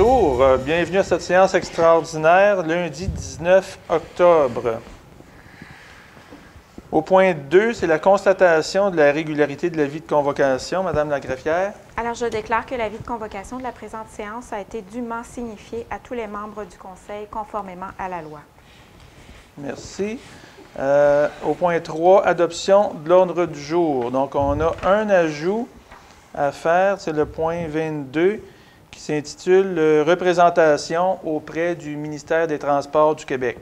bonjour. Bienvenue à cette séance extraordinaire, lundi 19 octobre. Au point 2, c'est la constatation de la régularité de l'avis de convocation. Madame la greffière. Alors, je déclare que l'avis de convocation de la présente séance a été dûment signifié à tous les membres du Conseil conformément à la loi. Merci. Au point 3, adoption de l'ordre du jour. Donc, on a un ajout à faire, c'est le point 22, qui s'intitule « Représentation auprès du ministère des Transports du Québec ».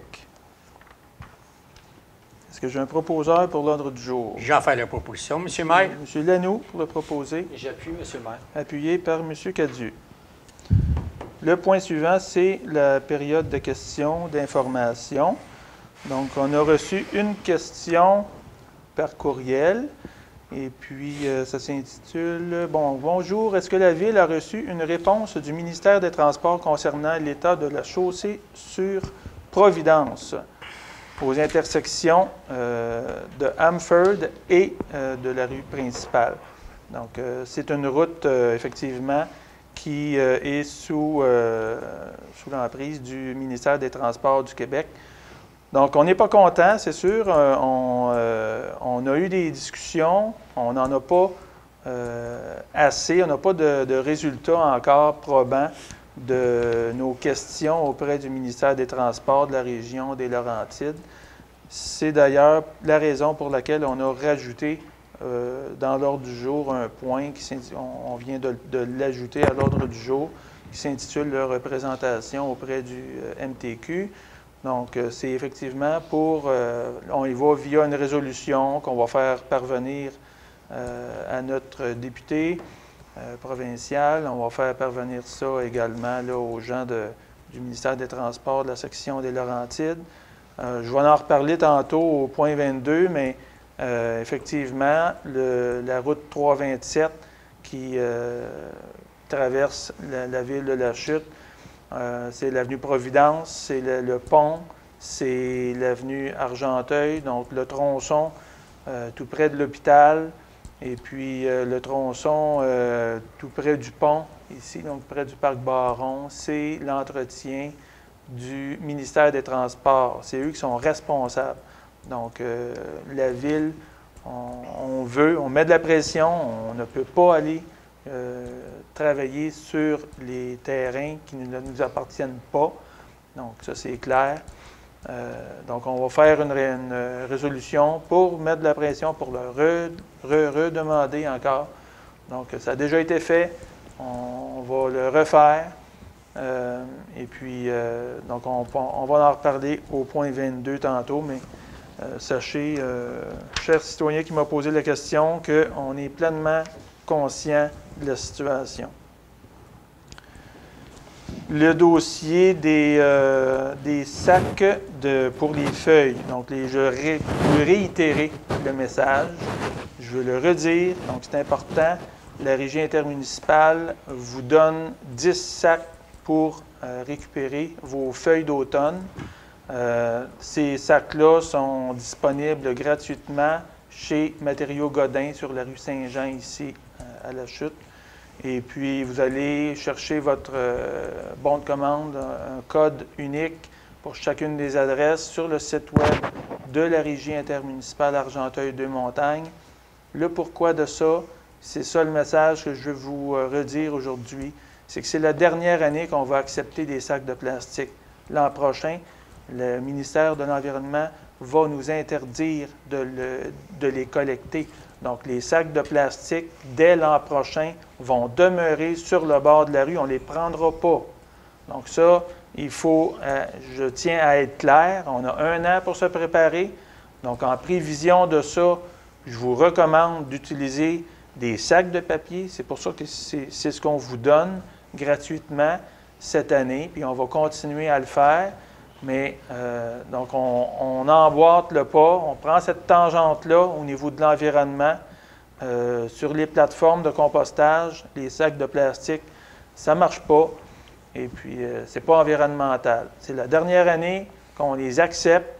Est-ce que j'ai un proposeur pour l'ordre du jour? J'en fais la proposition, M. le maire. M. Lanoux pour le proposer. J'appuie, M. le maire. Appuyé par M. Cadieux. Le point suivant, c'est la période de questions, d'information. Donc, on a reçu une question par courriel. Et puis, ça s'intitule « Bonjour, est-ce que la Ville a reçu une réponse du ministère des Transports concernant l'état de la chaussée sur Providence aux intersections de Hamford et de la rue principale? » Donc, c'est une route, effectivement, qui est sous l'emprise du ministère des Transports du Québec. Donc, on n'est pas content, c'est sûr. On a eu des discussions, on n'en a pas assez, on n'a pas de résultats encore probants de nos questions auprès du ministère des Transports de la région des Laurentides. C'est d'ailleurs la raison pour laquelle on a rajouté dans l'ordre du jour un point, on vient de l'ajouter à l'ordre du jour, qui s'intitule « Représentation auprès du MTQ ». Donc, c'est effectivement pour, on y va via une résolution qu'on va faire parvenir à notre député provincial. On va faire parvenir ça également là, aux gens du ministère des Transports de la section des Laurentides. Je vais en reparler tantôt au point 22, mais effectivement, la route 327 qui traverse la ville de La Chute, c'est l'avenue Providence, c'est le pont, c'est l'avenue Argenteuil, donc le tronçon tout près de l'hôpital, et puis le tronçon tout près du pont, ici, donc près du parc Baron, c'est l'entretien du ministère des Transports. C'est eux qui sont responsables. Donc, la Ville, on met de la pression, on ne peut pas aller travailler sur les terrains qui ne nous appartiennent pas. Donc, ça, c'est clair. Donc, on va faire une résolution pour mettre de la pression, pour le redemander encore. Donc, ça a déjà été fait. On va le refaire. Et puis, donc, on va en reparler au point 22 tantôt, mais sachez, cher citoyen qui m'a posé la question, qu'on est pleinement conscient de la situation. Le dossier des sacs pour les feuilles. Donc, je veux réitérer le message. Je veux le redire. Donc, c'est important. La Régie intermunicipale vous donne 10 sacs pour récupérer vos feuilles d'automne. Ces sacs-là sont disponibles gratuitement chez Matériaux Godin sur la rue Saint-Jean, ici, à La Chute. Et puis, vous allez chercher votre bon de commande, un code unique pour chacune des adresses sur le site web de la Régie intermunicipale Argenteuil-Deux-Montagnes. Le pourquoi de ça, c'est ça le message que je veux vous redire aujourd'hui, c'est que c'est la dernière année qu'on va accepter des sacs de plastique. L'an prochain, le ministère de l'Environnement va nous interdire de les collecter. Donc, les sacs de plastique, dès l'an prochain, vont demeurer sur le bord de la rue. On ne les prendra pas. Donc, ça, il faut, je tiens à être clair, on a 1 an pour se préparer. Donc, en prévision de ça, je vous recommande d'utiliser des sacs de papier. C'est pour ça que c'est ce qu'on vous donne gratuitement cette année. Puis, on va continuer à le faire. Mais, donc, on emboîte le pas, on prend cette tangente-là au niveau de l'environnement. Sur les plateformes de compostage, les sacs de plastique, ça ne marche pas. Et puis, ce n'est pas environnemental. C'est la dernière année qu'on les accepte.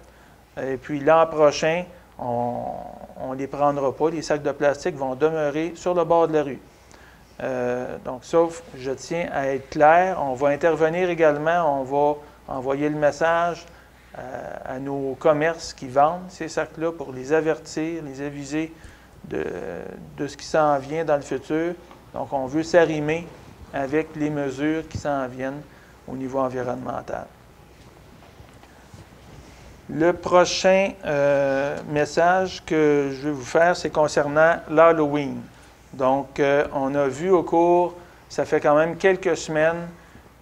Et puis, l'an prochain, on ne les prendra pas. Les sacs de plastique vont demeurer sur le bord de la rue. Donc, sauf, je tiens à être clair, on va intervenir également, on va envoyer le message à nos commerces qui vendent ces sacs-là pour les avertir, les aviser de ce qui s'en vient dans le futur. Donc, on veut s'arrimer avec les mesures qui s'en viennent au niveau environnemental. Le prochain message que je vais vous faire, c'est concernant l'Halloween. Donc, on a vu au cours, ça fait quand même quelques semaines,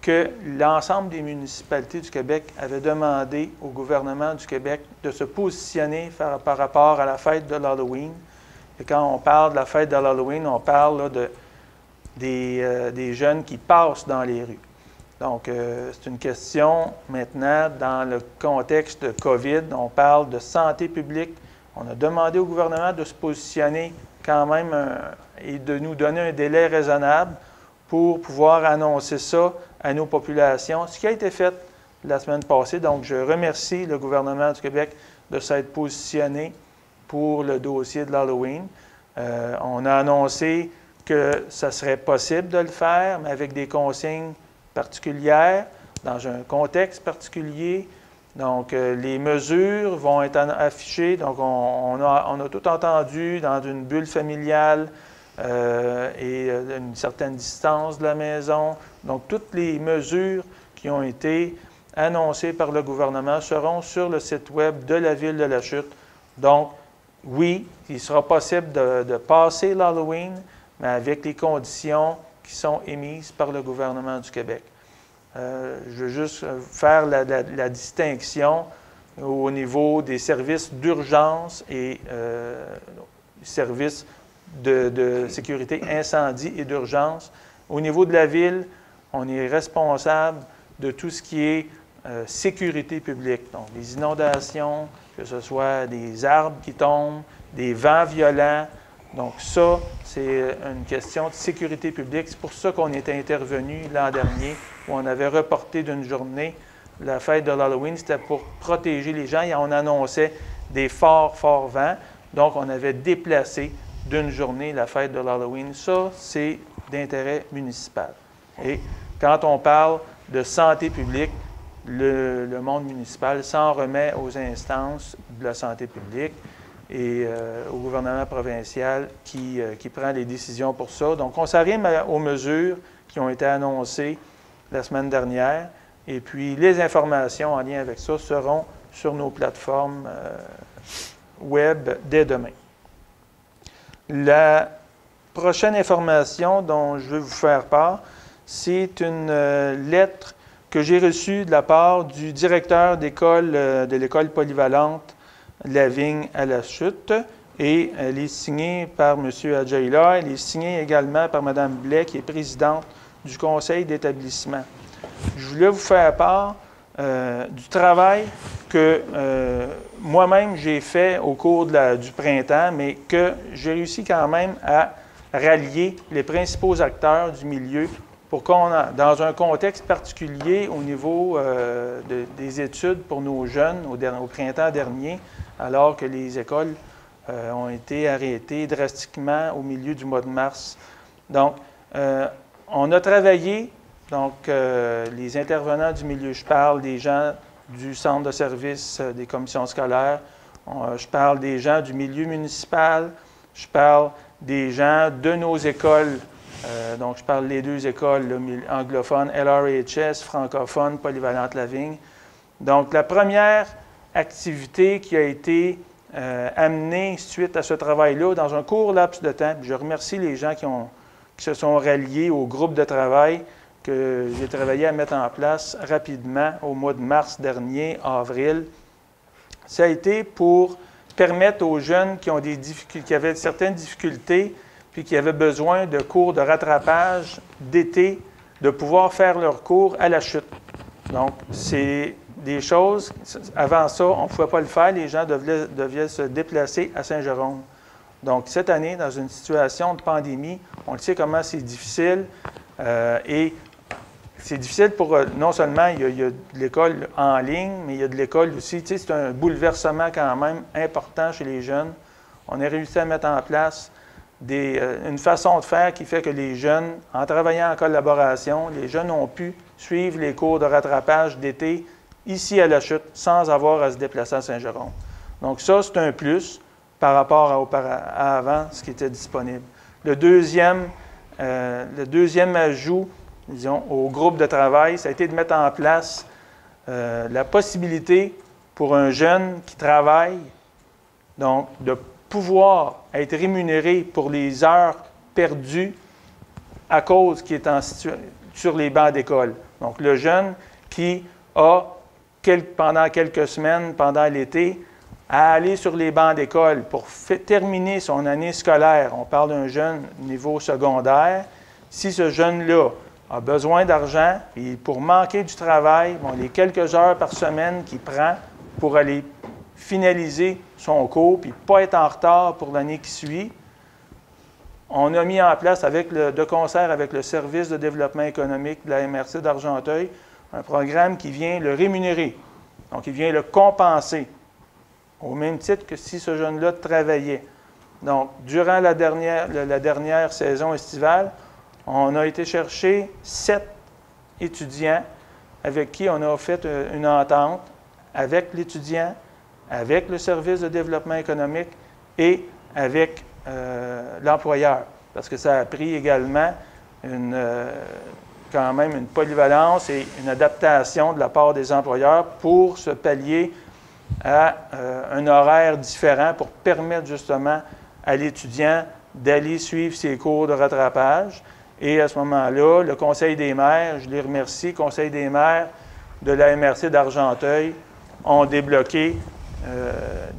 que l'ensemble des municipalités du Québec avaient demandé au gouvernement du Québec de se positionner par rapport à la fête de l'Halloween. Et quand on parle de la fête de l'Halloween, on parle là, des jeunes qui passent dans les rues. Donc, c'est une question maintenant, dans le contexte de COVID, on parle de santé publique. On a demandé au gouvernement de se positionner quand même et de nous donner un délai raisonnable pour pouvoir annoncer ça à nos populations, ce qui a été fait la semaine passée. Donc, je remercie le gouvernement du Québec de s'être positionné pour le dossier de l'Halloween. On a annoncé que ça serait possible de le faire, mais avec des consignes particulières, dans un contexte particulier. Donc, les mesures vont être affichées. Donc, on a tout entendu dans une bulle familiale et une certaine distance de la maison. Donc, toutes les mesures qui ont été annoncées par le gouvernement seront sur le site web de la Ville de la Chute. Donc, oui, il sera possible de passer l'Halloween, mais avec les conditions qui sont émises par le gouvernement du Québec. Je veux juste faire la distinction au niveau des services d'urgence et services de sécurité incendie et d'urgence. Au niveau de la Ville, on est responsable de tout ce qui est sécurité publique, donc les inondations, que ce soit des arbres qui tombent, des vents violents. Donc ça, c'est une question de sécurité publique. C'est pour ça qu'on était intervenu l'an dernier, où on avait reporté d'une journée la fête de l'Halloween. C'était pour protéger les gens et on annonçait des forts vents. Donc, on avait déplacé d'une journée la fête de l'Halloween. Ça, c'est d'intérêt municipal. Et quand on parle de santé publique, le monde municipal s'en remet aux instances de la santé publique et au gouvernement provincial qui prend les décisions pour ça. Donc, on s'arrime aux mesures qui ont été annoncées la semaine dernière. Et puis, les informations en lien avec ça seront sur nos plateformes web dès demain. La prochaine information dont je vais vous faire part, c'est une lettre que j'ai reçue de la part du directeur d'école de l'école polyvalente La Vigne à la Chute. Et elle est signée par M. Adjaïla. Elle est signée également par Mme Blais, qui est présidente du conseil d'établissement. Je voulais vous faire part du travail que moi-même j'ai fait au cours du printemps, mais que j'ai réussi quand même à rallier les principaux acteurs du milieu pour qu'on, dans un contexte particulier au niveau des études pour nos jeunes au printemps dernier, alors que les écoles ont été arrêtées drastiquement au milieu du mois de mars. Donc, on a travaillé. Donc, les intervenants du milieu, je parle des gens du centre de service des commissions scolaires, je parle des gens du milieu municipal, je parle des gens de nos écoles, donc je parle des deux écoles anglophones, LRHS, francophones, Polyvalente La Vigne. Donc, la première activité qui a été amenée suite à ce travail-là, dans un court laps de temps, je remercie les gens qui se sont ralliés au groupe de travail que j'ai travaillé à mettre en place rapidement au mois de mars dernier, avril. Ça a été pour permettre aux jeunes qui avaient certaines difficultés puis qui avaient besoin de cours de rattrapage d'été, de pouvoir faire leurs cours à la chute. Donc, c'est des choses, avant ça, on ne pouvait pas le faire, les gens devaient se déplacer à Saint-Jérôme. Donc, cette année, dans une situation de pandémie, on le sait comment c'est difficile et c'est difficile pour, non seulement il y a de l'école en ligne, mais il y a de l'école aussi. Tu sais, c'est un bouleversement quand même important chez les jeunes. On a réussi à mettre en place une façon de faire qui fait que les jeunes, en travaillant en collaboration, les jeunes ont pu suivre les cours de rattrapage d'été ici à La Chute sans avoir à se déplacer à Saint-Jérôme. Donc ça, c'est un plus par rapport à avant, ce qui était disponible. Le deuxième ajout, disons, au groupe de travail, ça a été de mettre en place la possibilité pour un jeune qui travaille, donc de pouvoir être rémunéré pour les heures perdues à cause qu'il est sur les bancs d'école. Donc, le jeune qui a, pendant quelques semaines, pendant l'été, à aller sur les bancs d'école pour terminer son année scolaire. On parle d'un jeune niveau secondaire. Si ce jeune-là a besoin d'argent, et pour manquer du travail, les quelques heures par semaine qu'il prend pour aller finaliser son cours, puis pas être en retard pour l'année qui suit, on a mis en place, de concert avec le Service de développement économique de la MRC d'Argenteuil, un programme qui vient le rémunérer. Donc, il vient le compenser, au même titre que si ce jeune-là travaillait. Donc, durant la dernière saison estivale, on a été chercher 7 étudiants avec qui on a fait une entente avec l'étudiant, avec le service de développement économique et avec l'employeur. Parce que ça a pris également quand même une polyvalence et une adaptation de la part des employeurs pour se pallier à un horaire différent pour permettre justement à l'étudiant d'aller suivre ses cours de rattrapage. Et à ce moment-là, le Conseil des maires, je les remercie, le Conseil des maires de la MRC d'Argenteuil ont débloqué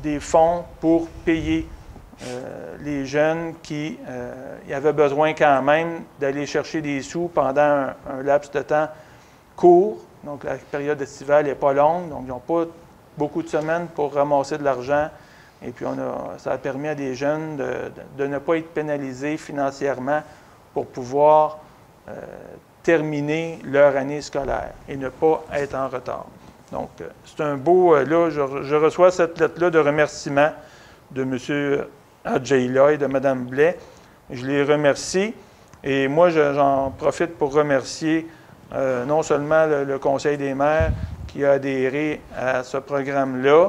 des fonds pour payer les jeunes qui avaient besoin quand même d'aller chercher des sous pendant un laps de temps court. Donc, la période estivale n'est pas longue, donc ils n'ont pas beaucoup de semaines pour ramasser de l'argent. Et puis, ça a permis à des jeunes de ne pas être pénalisés financièrement pour pouvoir terminer leur année scolaire et ne pas être en retard. Donc, c'est un beau... là, je reçois cette lettre-là de remerciement de M. Adjaïla et de Mme Blais. Je les remercie. Et moi, j'en profite pour remercier non seulement le Conseil des maires qui a adhéré à ce programme-là,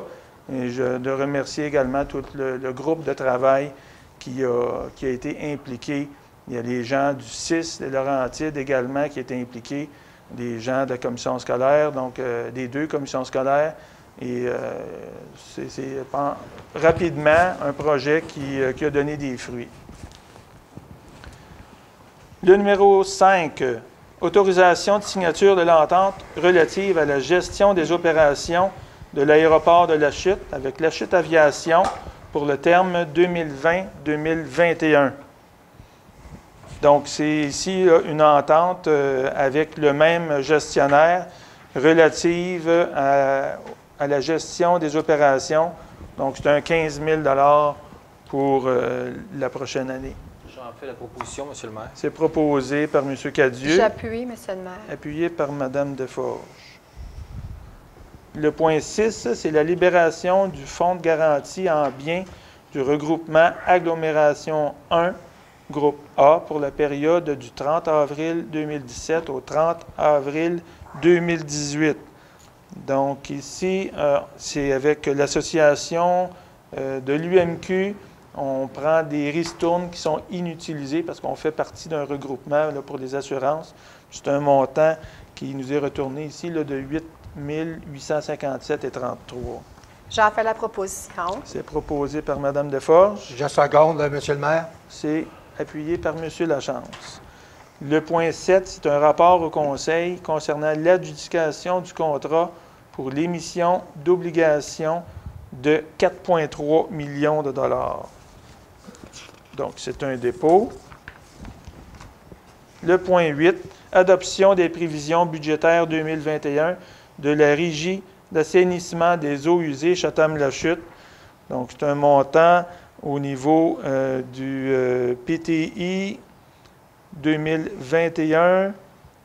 et de remercier également tout le groupe de travail qui a été impliqué. Il y a les gens du CIS, des Laurentides également qui étaient impliqués, des gens de la commission scolaire, donc des 2 commissions scolaires. Et c'est rapidement un projet qui a donné des fruits. Le numéro 5, autorisation de signature de l'entente relative à la gestion des opérations de l'aéroport de La Chute avec La Chute Aviation pour le terme 2020-2021. Donc, c'est ici une entente avec le même gestionnaire relative à la gestion des opérations. Donc, c'est un 15 000 $ pour la prochaine année. J'en fais la proposition, M. le maire. C'est proposé par M. Cadieux. J'appuie, M. le maire. Appuyé par Mme Deforges. Le point 6, c'est la libération du fonds de garantie en biens du regroupement Agglomération 1, groupe A, pour la période du 30 avril 2017 au 30 avril 2018. Donc ici, c'est avec l'association de l'UMQ. On prend des ristournes qui sont inutilisées parce qu'on fait partie d'un regroupement là, pour les assurances. C'est un montant qui nous est retourné ici là, de 8 857,33 $. J'en fais la proposition. C'est proposé par Mme Deforges. Je seconde, M. le maire. C'est appuyé par M. Lachance. Le point 7, c'est un rapport au Conseil concernant l'adjudication du contrat pour l'émission d'obligations de 4,3 millions de dollars. Donc, c'est un dépôt. Le point 8, adoption des prévisions budgétaires 2021 de la Régie d'assainissement des eaux usées Chatham-la-Chute. Donc, c'est un montant au niveau du PTI 2021,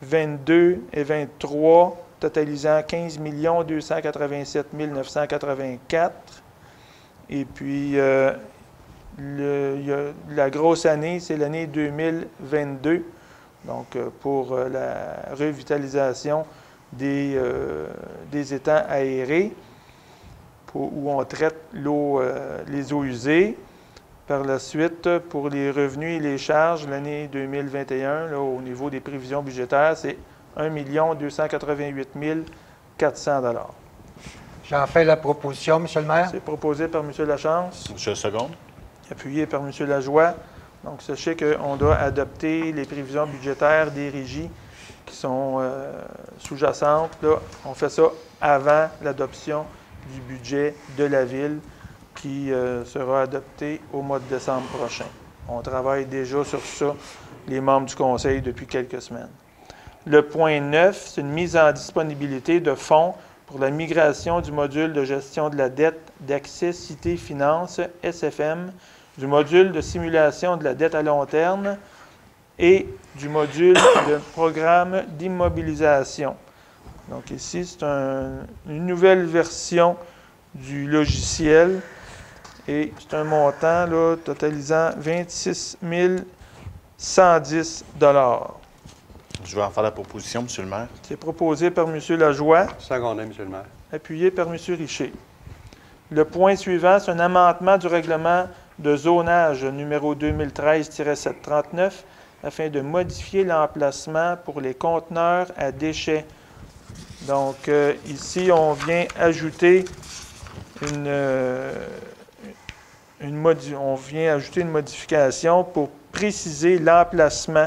22 et 23, totalisant 15 287 984. Et puis, la grosse année, c'est l'année 2022, donc pour la revitalisation des étangs aérés où on traite l'eau, les eaux usées. Par la suite, pour les revenus et les charges, l'année 2021, là, au niveau des prévisions budgétaires, c'est 1 288 400 $. J'en fais la proposition, M. le maire. C'est proposé par M. Lachance, Je seconde. appuyé par M. Lajoie. Donc, sachez qu'on doit adopter les prévisions budgétaires des régies qui sont sous-jacentes. Là, on fait ça avant l'adoption du budget de la Ville qui sera adopté au mois de décembre prochain. On travaille déjà sur ça, les membres du Conseil, depuis quelques semaines. Le point 9, c'est une mise en disponibilité de fonds pour la migration du module de gestion de la dette d'Accès-Cité Finance, SFM, du module de simulation de la dette à long terme et du module de programme d'immobilisation. Donc ici, c'est une nouvelle version du logiciel et c'est un montant là, totalisant 26 110 $. Je vais en faire la proposition, M. le maire. C'est proposé par M. Lajoie, Secondé, M. le maire. appuyé par M. Richer. Le point suivant, c'est un amendement du règlement de zonage numéro 2013-739 afin de modifier l'emplacement pour les conteneurs à déchets. Donc, ici, on vient ajouter une modification pour préciser l'emplacement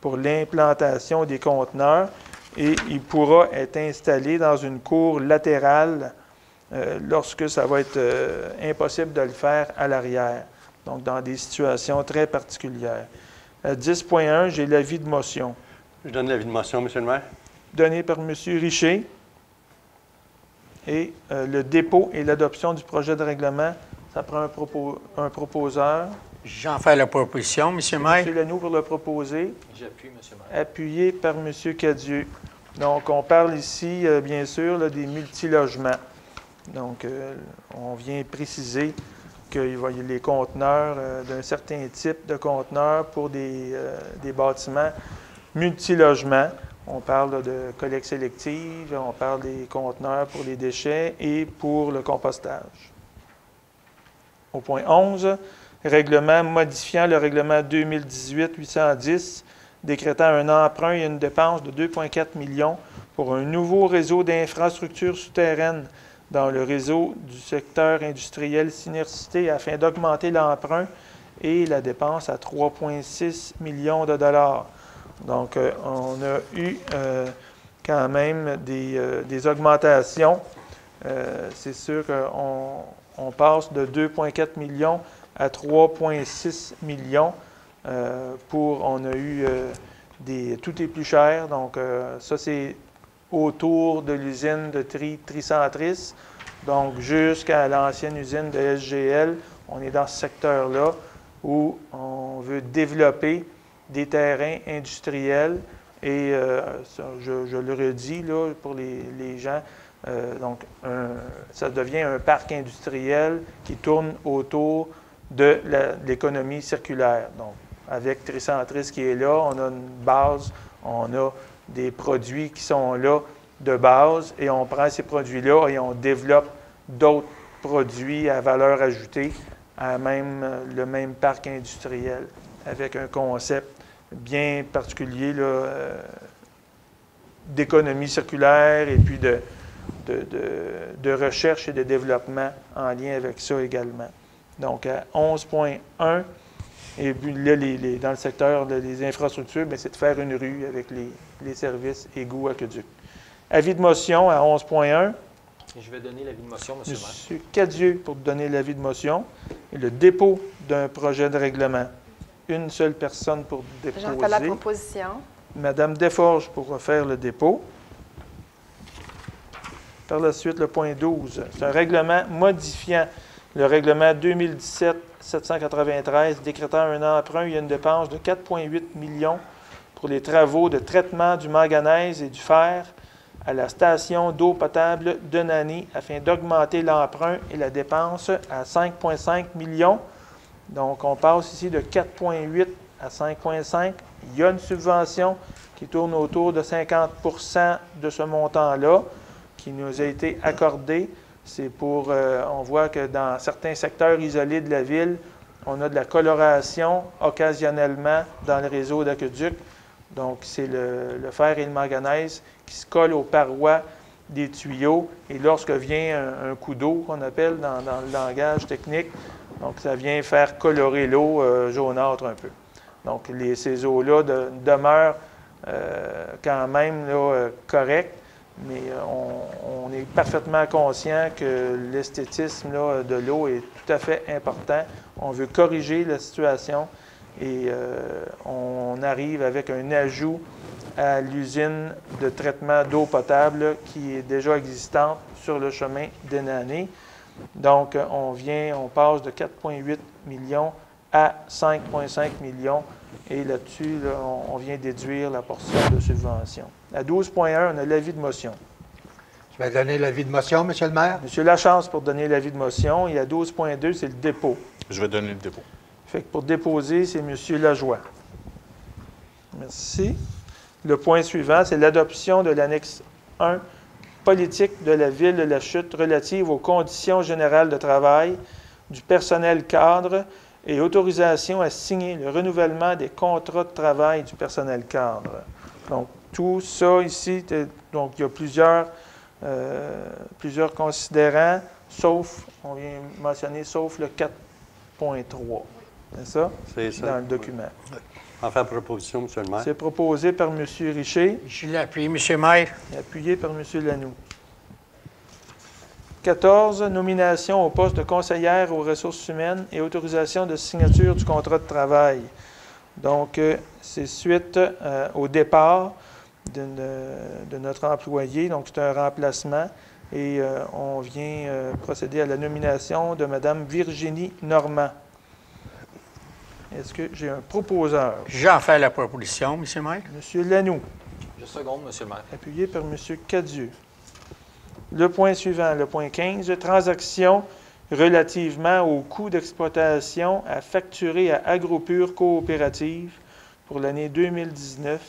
pour l'implantation des conteneurs et il pourra être installé dans une cour latérale lorsque ça va être impossible de le faire à l'arrière, donc dans des situations très particulières. À 10.1, j'ai l'avis de motion. Je donne l'avis de motion, M. le maire. Donné par M. Richer. Et le dépôt et l'adoption du projet de règlement, ça prend un proposeur. J'en fais la proposition, M. le maire. M. Lanoux pour le proposer. J'appuie, M. le maire. Appuyé par M. Cadieux. Donc, on parle ici, bien sûr, là, des multilogements. Donc, on vient préciser qu'il va y a les conteneurs d'un certain type de conteneurs pour des bâtiments multilogements. On parle là, de collecte sélective, on parle des conteneurs pour les déchets et pour le compostage. Au point 11, règlement modifiant le règlement 2018-810, décrétant un emprunt et une dépense de 2,4 millions pour un nouveau réseau d'infrastructures souterraines dans le réseau du secteur industriel Synercité afin d'augmenter l'emprunt et la dépense à 3,6 millions de $. Donc, on a eu quand même des augmentations. C'est sûr qu'on passe de 2,4 millions à 3,6 millions. On a eu tout est plus cher. Donc, ça, c'est autour de l'usine de Tricentris. Donc, jusqu'à l'ancienne usine de SGL, on est dans ce secteur-là où on veut développer des terrains industriels et, je le redis là, pour les gens, donc ça devient un parc industriel qui tourne autour de l'économie circulaire. Donc, avec Tricentris qui est là, on a une base, on a des produits qui sont là de base et on prend ces produits-là et on développe d'autres produits à valeur ajoutée à le même parc industriel avec un concept bien particulier d'économie circulaire et puis de recherche et de développement en lien avec ça également. Donc, à 11.1, et puis là, dans le secteur des infrastructures, c'est de faire une rue avec les services égouts, aqueducs. Avis de motion à 11.1. Je vais donner l'avis de motion, M. le maire. M. Cadieux pour donner l'avis de motion. Et le dépôt d'un projet de règlement. Une seule personne pour déposer. J'en fais la proposition. Mme Desforges pour refaire le dépôt. Par la suite, le point 12. C'est un règlement modifiant le règlement 2017-793 décrétant un emprunt et une dépense de 4,8 millions pour les travaux de traitement du manganèse et du fer à la station d'eau potable de Nany afin d'augmenter l'emprunt et la dépense à 5,5 millions Donc, on passe ici de 4,8 à 5,5. Il y a une subvention qui tourne autour de 50 de ce montant-là qui nous a été accordé. C'est pour, on voit que dans certains secteurs isolés de la ville, on a de la coloration occasionnellement dans le réseau d'aqueduc. Donc, c'est le fer et le manganèse qui se collent aux parois des tuyaux. Et lorsque vient un coup d'eau, qu'on appelle dans le langage technique, donc ça vient faire colorer l'eau jaunâtre un peu. Donc, ces eaux-là demeurent quand même là, correctes, mais on est parfaitement conscient que l'esthétisme là, de l'eau est tout à fait important. On veut corriger la situation et on arrive avec un ajout à l'usine de traitement d'eau potable là, qui est déjà existante sur le chemin d'Ennané. Donc, on passe de 4,8 millions à 5,5 millions. Et là-dessus, là, on vient déduire la portion de subvention. À 12,1, on a l'avis de motion. Je vais donner l'avis de motion, Monsieur le maire. Monsieur Lachance pour donner l'avis de motion. Et à 12,2, c'est le dépôt. Je vais donner le dépôt. Fait que pour déposer, c'est Monsieur Lajoie. Merci. Le point suivant, c'est l'adoption de l'annexe 1, politique de la Ville de la Chute relative aux conditions générales de travail du personnel cadre et autorisation à signer le renouvellement des contrats de travail du personnel cadre. Donc, tout ça ici, donc il y a plusieurs considérants, sauf, on vient mentionner, sauf le 4.3. C'est ça? C'est ça. Dans le document. Oui. En fait, proposition, Monsieur le maire. C'est proposé par M. Richer. Je l'ai appuyé, Monsieur le maire. Et appuyé par M. Lanoux. 14, nomination au poste de conseillère aux ressources humaines et autorisation de signature du contrat de travail. Donc, c'est suite au départ de notre employé. Donc, c'est un remplacement. Et on vient procéder à la nomination de Mme Virginie Normand. Est-ce que j'ai un proposeur? J'en fais la proposition, Monsieur le maire. M. Lanoux. Je seconde, Monsieur le maire. Appuyé par M. Cadieux. Le point suivant, le point 15, transaction relativement au coût d'exploitation à facturer à Agropur Coopérative pour l'année 2019,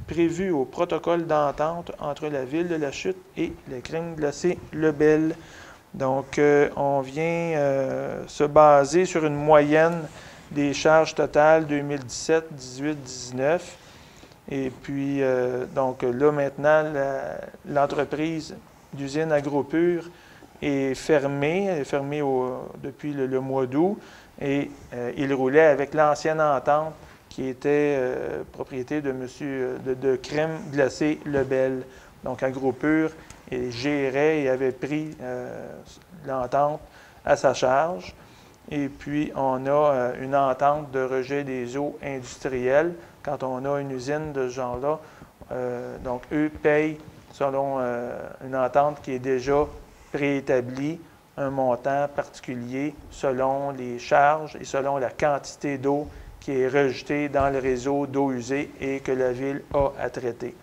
prévu au protocole d'entente entre la Ville de la Chute et la crème glacée Lebel. Donc, on vient se baser sur une moyenne des charges totales 2017, 18, 19. Et puis, donc là, maintenant, l'entreprise d'usine Agropur est fermée. Elle est fermée depuis le mois d'août. Et il roulait avec l'ancienne entente qui était propriété de crème glacée Lebel. Donc, Agropur gérait et avait pris l'entente à sa charge. Et puis, on a une entente de rejet des eaux industrielles. Quand on a une usine de ce genre-là, donc eux payent selon une entente qui est déjà préétablie, un montant particulier selon les charges et selon la quantité d'eau qui est rejetée dans le réseau d'eau usée et que la Ville a à traiter.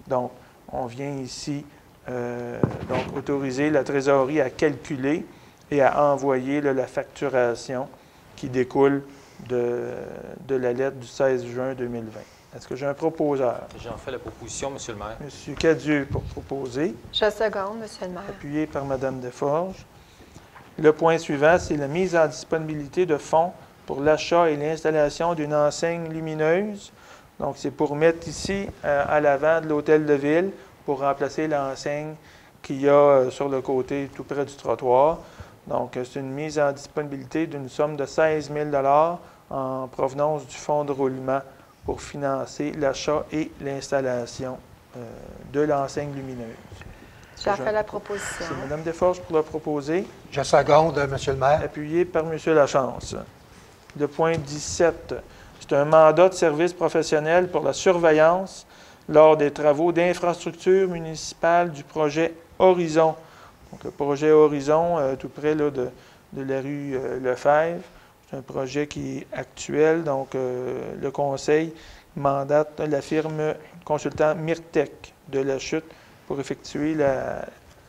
Donc, on vient ici donc autoriser la trésorerie à calculer et à envoyer là, la facturation qui découle de la lettre du 16 juin 2020. Est-ce que j'ai un proposeur? J'en fais la proposition, Monsieur le maire. M. Cadieux pour proposer. Je seconde, Monsieur le maire. Appuyé par Mme Desforges. Le point suivant, c'est la mise en disponibilité de fonds pour l'achat et l'installation d'une enseigne lumineuse. Donc, c'est pour mettre ici, à l'avant de l'hôtel de ville, pour remplacer l'enseigne qu'il y a sur le côté tout près du trottoir. Donc, c'est une mise en disponibilité d'une somme de 16 000 $ en provenance du fonds de roulement pour financer l'achat et l'installation de l'enseigne lumineuse. J'en fais la proposition. C'est Mme Desforges pour la proposer. Je seconde, Monsieur le maire. Appuyé par M. Lachance. Le point 17, c'est un mandat de service professionnel pour la surveillance lors des travaux d'infrastructure municipale du projet Horizon. Donc, le projet Horizon, tout près là, de la rue Lefebvre. C'est un projet qui est actuel. Donc, le conseil mandate la firme consultant Myrtec de la Chute pour effectuer la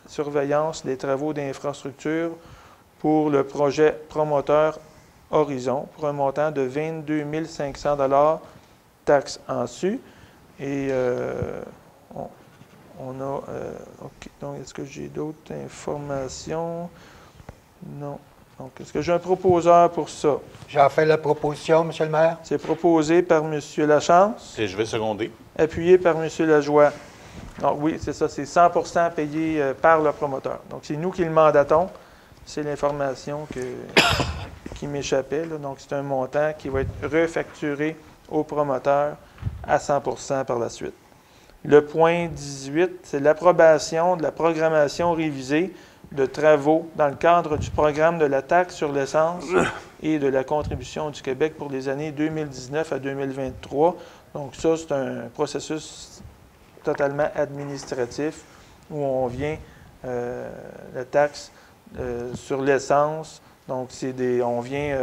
surveillance des travaux d'infrastructure pour le projet promoteur Horizon pour un montant de 22 500 $ taxes en su. Et on a... OK, donc est-ce que j'ai d'autres informations? Non. Donc, est-ce que j'ai un proposeur pour ça? J'en fais la proposition, Monsieur le maire. C'est proposé par M. Lachance. Et je vais seconder. Appuyé par M. Lajoie. Donc oui, c'est ça, c'est 100% payé par le promoteur. Donc c'est nous qui le mandatons. C'est l'information qui m'échappait. Donc c'est un montant qui va être refacturé au promoteur à 100% par la suite. Le point 18, c'est l'approbation de la programmation révisée de travaux dans le cadre du programme de la taxe sur l'essence et de la contribution du Québec pour les années 2019 à 2023. Donc ça, c'est un processus totalement administratif où on vient, la taxe sur l'essence, donc on vient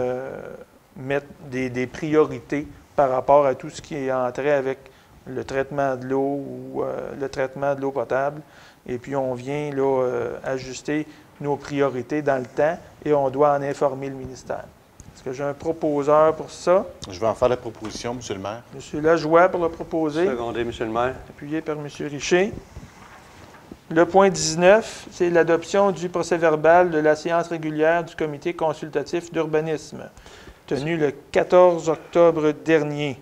mettre des priorités par rapport à tout ce qui est entré avec le traitement de l'eau ou le traitement de l'eau potable. Et puis, on vient là, ajuster nos priorités dans le temps et on doit en informer le ministère. Est-ce que j'ai un proposeur pour ça? Je vais en faire la proposition, Monsieur le maire. M. Lajoie pour le proposer. Secondé, Monsieur le maire. Appuyé par M. Richer. Le point 19, c'est l'adoption du procès-verbal de la séance régulière du comité consultatif d'urbanisme, tenu le 14 octobre dernier.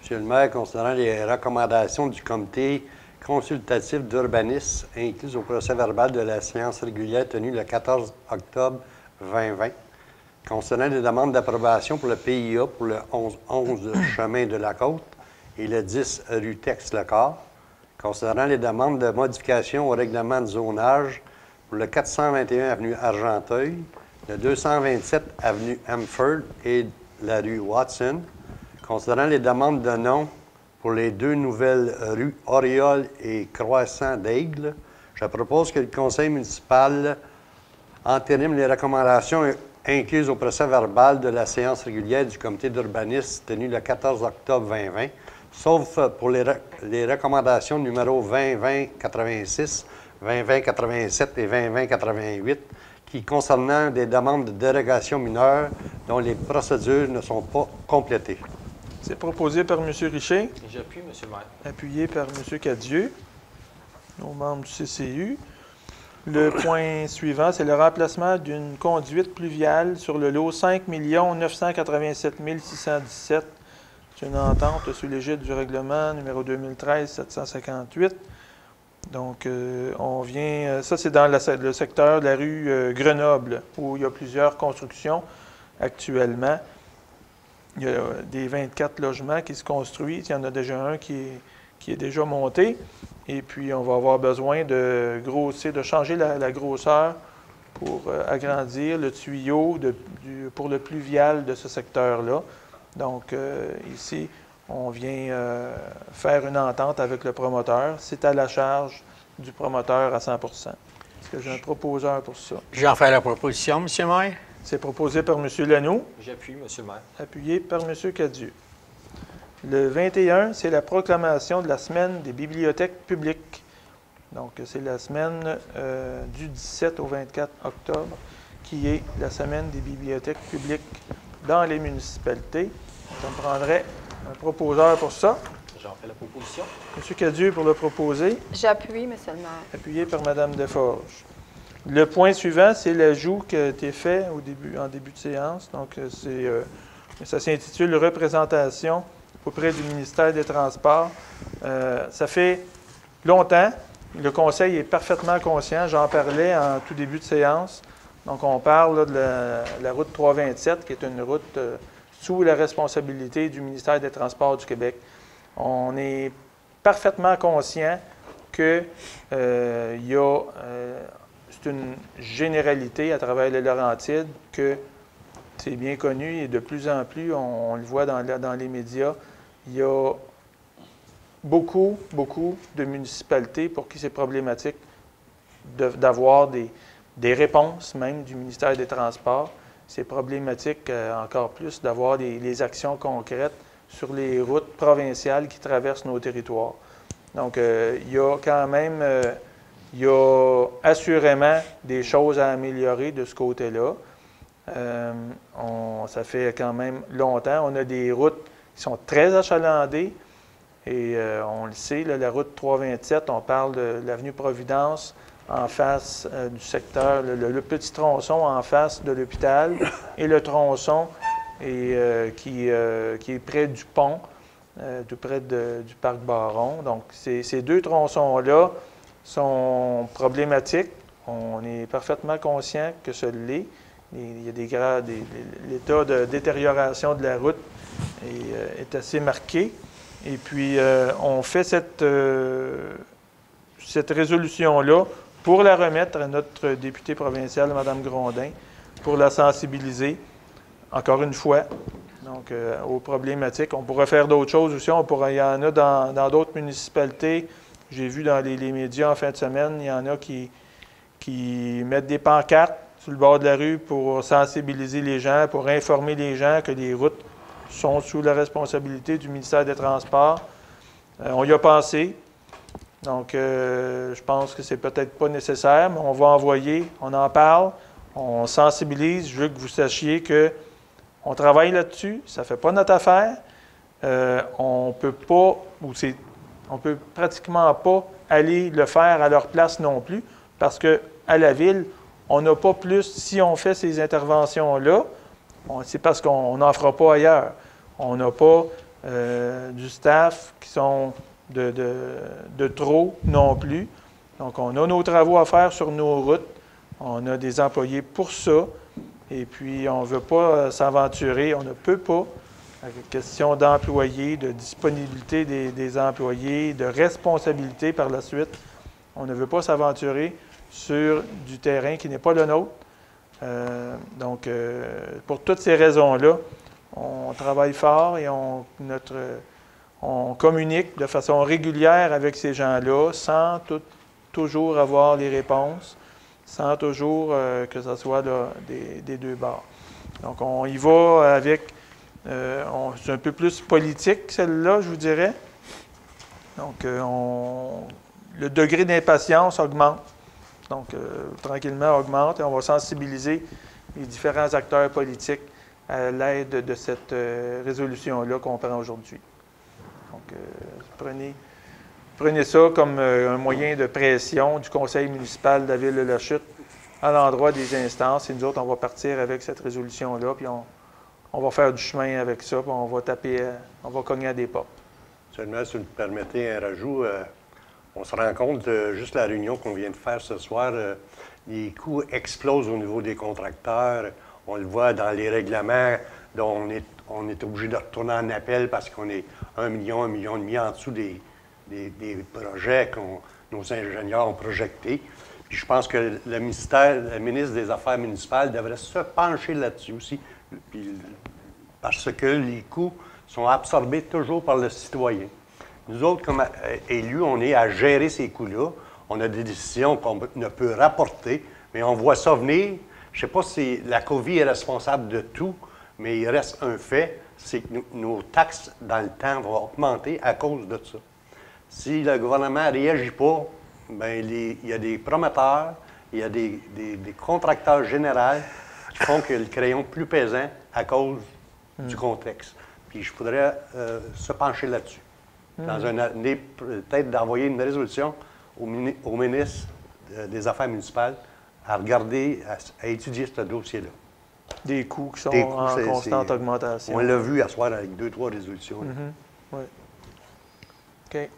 Monsieur le maire, considérant les recommandations du comité consultatif d'urbanisme incluses au procès-verbal de la séance régulière tenue le 14 octobre 2020, concernant les demandes d'approbation pour le PIA pour le 11 chemin de la Côte et le 10 rue Tex-le-Corps, concernant les demandes de modification au règlement de zonage pour le 421 avenue Argenteuil, le 227 avenue Hemford et la rue Watson, concernant les demandes de nom pour les deux nouvelles rues Oriole et Croissant d'Aigle, je propose que le conseil municipal entérine les recommandations incluses au procès-verbal de la séance régulière du comité d'urbanisme tenue le 14 octobre 2020, sauf pour les recommandations numéro 2020-86, 2020-87 et 2020-88, qui concernant des demandes de dérogation mineure dont les procédures ne sont pas complétées. C'est proposé par M. Richer. J'appuie, Monsieur le maire. Appuyé par M. Cadieux, nos membres du CCU. Le point suivant, c'est le remplacement d'une conduite pluviale sur le lot 5 987 617. C'est une entente sous l'égide du règlement numéro 2013-758. Donc, on vient... Ça, c'est dans le secteur de la rue Grenoble, où il y a plusieurs constructions actuellement. Il y a des 24 logements qui se construisent. Il y en a déjà un qui est déjà monté. Et puis, on va avoir besoin de grossir, de changer la grosseur pour agrandir le tuyau pour le pluvial de ce secteur-là. Donc, ici, on vient faire une entente avec le promoteur. C'est à la charge du promoteur à 100 %. Est-ce que j'ai un proposeur pour ça? J'en fais la proposition, Monsieur le maire. C'est proposé par M. Lanoux. J'appuie, Monsieur le maire. Appuyé par M. Cadieux. Le 21, c'est la proclamation de la semaine des bibliothèques publiques. Donc, c'est la semaine du 17 au 24 octobre, qui est la semaine des bibliothèques publiques dans les municipalités. Ça me prendrait un proposeur pour ça. J'en fais la proposition. M. Cadieux pour le proposer. J'appuie, Monsieur le maire. Appuyé par Mme Desforges. Le point suivant, c'est l'ajout qui a été fait en début de séance. Donc, ça s'intitule « Représentation auprès du ministère des Transports ». Ça fait longtemps. Le Conseil est parfaitement conscient. J'en parlais en tout début de séance. Donc, on parle là, de la route 327, qui est une route sous la responsabilité du ministère des Transports du Québec. On est parfaitement conscient que c'est une généralité à travers les Laurentides, que c'est bien connu et de plus en plus, on le voit dans les médias, il y a beaucoup de municipalités pour qui c'est problématique d'avoir des réponses même du ministère des Transports. C'est problématique encore plus d'avoir les actions concrètes sur les routes provinciales qui traversent nos territoires. Donc, il y a quand même, il y a assurément des choses à améliorer de ce côté-là. Ça fait quand même longtemps. On a des routes qui sont très achalandées. Et on le sait, là, la route 327, on parle de l'avenue Providence en face du secteur, le petit tronçon en face de l'hôpital et le tronçon qui est près du pont, tout près du parc Baron. Donc, ces deux tronçons-là sont problématiques. On est parfaitement conscient que ce l'est. Il y a l'état de détérioration de la route est assez marqué. Et puis, on fait cette résolution-là pour la remettre à notre députée provinciale, Mme Grondin, pour la sensibiliser, encore une fois, donc, aux problématiques. On pourrait faire d'autres choses aussi. Il y en a dans d'autres municipalités. J'ai vu dans les médias en fin de semaine, il y en a qui mettent des pancartes sur le bord de la rue pour sensibiliser les gens, pour informer les gens que les routes sont sous la responsabilité du ministère des Transports. On y a pensé. Donc, je pense que c'est peut-être pas nécessaire, mais on va envoyer, on en parle, on sensibilise. Je veux que vous sachiez qu'on travaille là-dessus. Ça ne fait pas notre affaire. On peut pratiquement pas aller le faire à leur place non plus, parce qu'à la Ville, on n'a pas plus, si on fait ces interventions-là, c'est parce qu'on n'en fera pas ailleurs. On n'a pas du staff qui sont de trop non plus. Donc, on a nos travaux à faire sur nos routes. On a des employés pour ça. Et puis, on ne veut pas s'aventurer. On ne peut pas. Question d'employés, de disponibilité des employés, de responsabilité par la suite. On ne veut pas s'aventurer sur du terrain qui n'est pas le nôtre. Donc, pour toutes ces raisons-là, on travaille fort et on communique de façon régulière avec ces gens-là sans toujours avoir les réponses, sans toujours que ce soit là, des deux bords. Donc, on y va avec... c'est un peu plus politique, celle-là, je vous dirais. Donc, le degré d'impatience augmente. Donc, tranquillement augmente et on va sensibiliser les différents acteurs politiques à l'aide de cette résolution-là qu'on prend aujourd'hui. Donc, prenez ça comme un moyen de pression du conseil municipal de la Ville de La Chute à l'endroit des instances. Et nous autres, on va partir avec cette résolution-là, puis on va faire du chemin avec ça, puis on va cogner à des portes. Seulement, si vous me permettez un rajout, on se rend compte, juste la réunion qu'on vient de faire ce soir, les coûts explosent au niveau des contracteurs. On le voit dans les règlements, dont on est obligé de retourner en appel parce qu'on est 1 million, 1,5 million en dessous des projets que nos ingénieurs ont projetés. Puis je pense que le ministre des Affaires municipales devrait se pencher là-dessus aussi, parce que les coûts sont absorbés toujours par le citoyen. Nous autres, comme élus, on est à gérer ces coûts-là. On a des décisions qu'on ne peut rapporter, mais on voit ça venir. Je ne sais pas si la COVID est responsable de tout, mais il reste un fait, c'est que nos taxes dans le temps vont augmenter à cause de ça. Si le gouvernement ne réagit pas, bien, il y a des promoteurs, il y a des contracteurs généraux qui font que le crayon plus pesant à cause du contexte. Puis je voudrais se pencher là-dessus. Dans une année, peut-être d'envoyer une résolution au ministre des Affaires municipales à regarder, à étudier ce dossier-là. Des coûts qui sont en constante augmentation. On l'a vu à soir avec 2-3 résolutions. Oui. OK.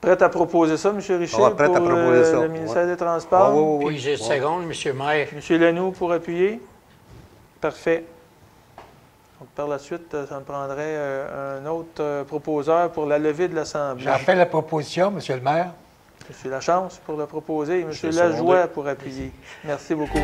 Prêt à proposer ça, M. Richer, pour le ministère des Transports? Oui. Puis j'ai une seconde, M. Maire. M. Lanoux pour appuyer? Parfait. Donc, par la suite, ça me prendrait un autre proposeur pour la levée de l'Assemblée. J'en fais la proposition, M. le maire. M. Lachance pour le proposer et M. Lajoie pour appuyer. Merci beaucoup.